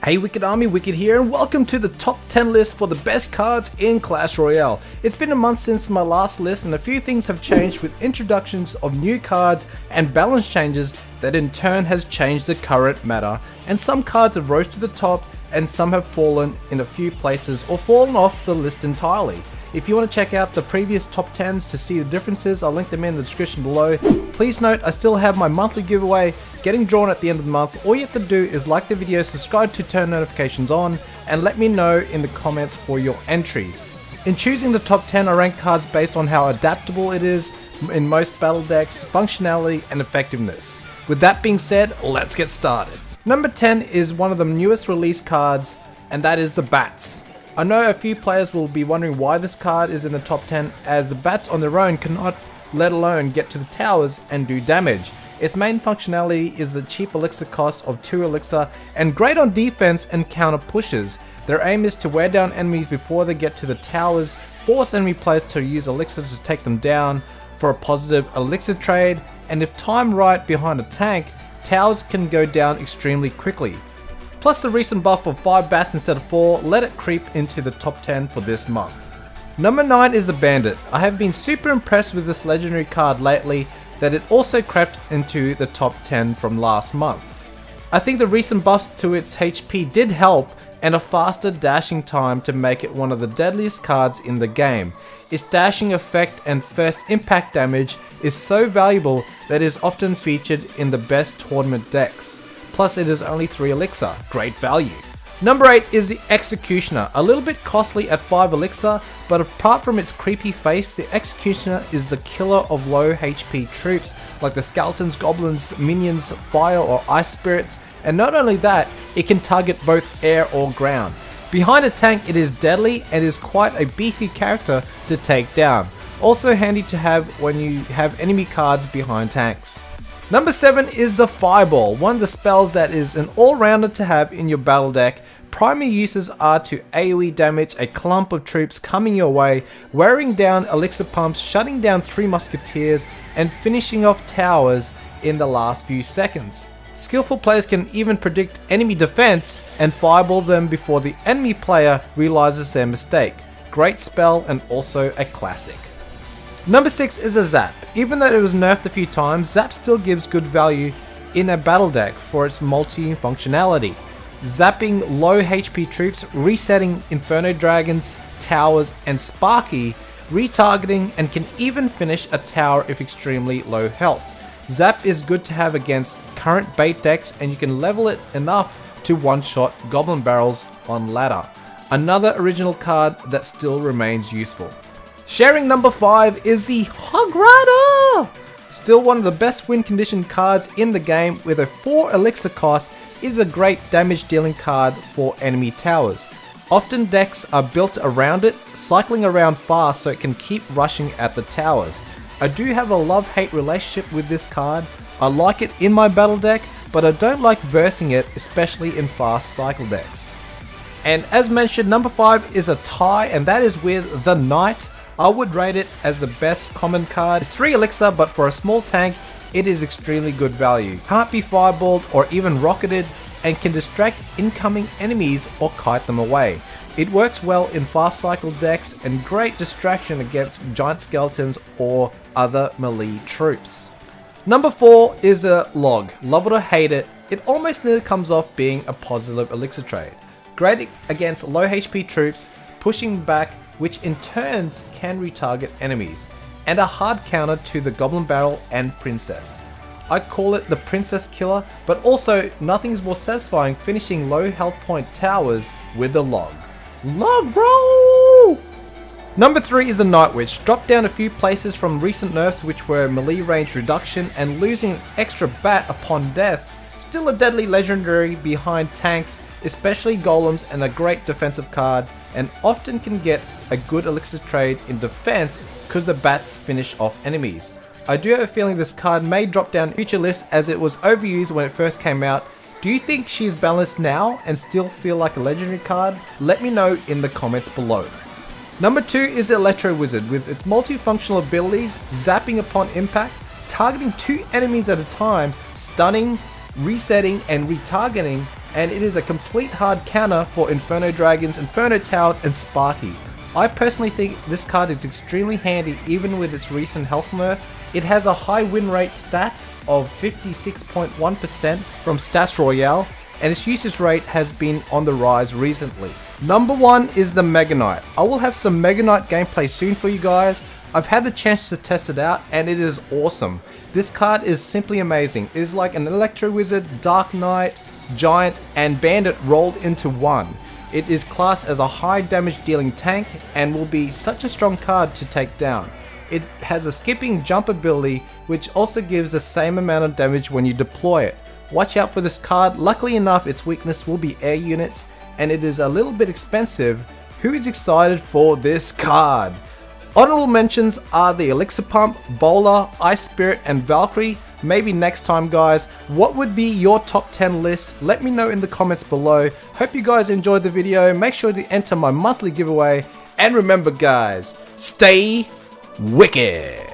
Hey Wicked Army, Wicked here, and welcome to the top 10 list for the best cards in Clash Royale. It's been a month since my last list and a few things have changed with introductions of new cards and balance changes that in turn has changed the current meta, and some cards have rose to the top and some have fallen in a few places or fallen off the list entirely. If you want to check out the previous top 10s to see the differences, I'll link them in the description below. Please note I still have my monthly giveaway getting drawn at the end of the month. All you have to do is like the video, subscribe to turn notifications on, and let me know in the comments for your entry. In choosing the top 10, I rank cards based on how adaptable it is in most battle decks, functionality, and effectiveness. With that being said, let's get started. Number 10 is one of the newest release cards, and that is the Bats. I know a few players will be wondering why this card is in the top 10, as the Bats on their own cannot, let alone get to the towers and do damage. Its main functionality is the cheap elixir cost of 2 elixir and great on defense and counter pushes. Their aim is to wear down enemies before they get to the towers, force enemy players to use elixirs to take them down for a positive elixir trade, and if timed right behind a tank, towers can go down extremely quickly. Plus the recent buff of 5 bats instead of 4 let it creep into the top 10 for this month. Number 9 is the Bandit. I have been super impressed with this legendary card lately that it also crept into the top 10 from last month. I think the recent buffs to its HP did help, and a faster dashing time to make it one of the deadliest cards in the game. Its dashing effect and first impact damage is so valuable that it is often featured in the best tournament decks. Plus it is only 3 elixir, great value. Number 8 is the Executioner, a little bit costly at 5 elixir, but apart from its creepy face, the Executioner is the killer of low HP troops like the skeletons, goblins, minions, fire or ice spirits, and not only that, it can target both air or ground. Behind a tank it is deadly and is quite a beefy character to take down. Also handy to have when you have enemy cards behind tanks. Number 7 is the Fireball, one of the spells that is an all-rounder to have in your battle deck. Primary uses are to AoE damage a clump of troops coming your way, wearing down elixir pumps, shutting down 3 musketeers, and finishing off towers in the last few seconds. Skillful players can even predict enemy defense and fireball them before the enemy player realizes their mistake. Great spell and also a classic. Number 6 is a Zap. Even though it was nerfed a few times, Zap still gives good value in a battle deck for its multi-functionality. Zapping low HP troops, resetting Inferno Dragons, towers, and Sparky, retargeting, and can even finish a tower if extremely low health. Zap is good to have against current bait decks, and you can level it enough to one-shot goblin barrels on ladder. Another original card that still remains useful. Sharing number 5 is the Hog Rider! Still one of the best win condition cards in the game, with a 4 elixir cost, is a great damage dealing card for enemy towers. Often decks are built around it, cycling around fast so it can keep rushing at the towers. I do have a love-hate relationship with this card. I like it in my battle deck, but I don't like versing it, especially in fast cycle decks. And as mentioned, number 5 is a tie, and that is with the Knight. I would rate it as the best common card. It's 3 elixir, but for a small tank, it is extremely good value. Can't be fireballed or even rocketed, and can distract incoming enemies or kite them away. It works well in fast cycle decks and great distraction against giant skeletons or other melee troops. Number 4 is a Log. Love it or hate it, it almost nearly comes off being a positive elixir trade. Great against low HP troops, pushing back, which in turns can retarget enemies, and a hard counter to the Goblin Barrel and Princess. I call it the Princess Killer, but also nothing is more satisfying finishing low health point towers with the Log. Log roll! Number 3 is the Night Witch. Dropped down a few places from recent nerfs which were melee range reduction and losing an extra bat upon death. Still a deadly legendary behind tanks, especially golems, and a great defensive card, and often can get a good elixir trade in defense because the bats finish off enemies. I do have a feeling this card may drop down future lists as it was overused when it first came out. Do you think she's balanced now and still feel like a legendary card? Let me know in the comments below. Number 2 is the Electro Wizard. With its multifunctional abilities, zapping upon impact, targeting 2 enemies at a time, stunning, resetting and retargeting, and it is a complete hard counter for Inferno Dragons, Inferno Towers, and Sparky. I personally think this card is extremely handy even with its recent health nerf. It has a high win rate stat of 56.1% from Clash Royale, and its usage rate has been on the rise recently. Number 1 is the Mega Knight. I will have some Mega Knight gameplay soon for you guys. I've had the chance to test it out and it is awesome. This card is simply amazing. It is like an Electro Wizard, Dark Knight, Giant, and Bandit rolled into one. It is classed as a high damage dealing tank and will be such a strong card to take down. It has a skipping jump ability which also gives the same amount of damage when you deploy it. Watch out for this card. Luckily enough, its weakness will be air units and it is a little bit expensive. Who is excited for this card? Honorable mentions are the Elixir Pump, Bowler, Ice Spirit, and Valkyrie. Maybe next time, guys. What would be your top 10 list? Let me know in the comments below. Hope you guys enjoyed the video. Make sure to enter my monthly giveaway. And remember, guys, stay wicked.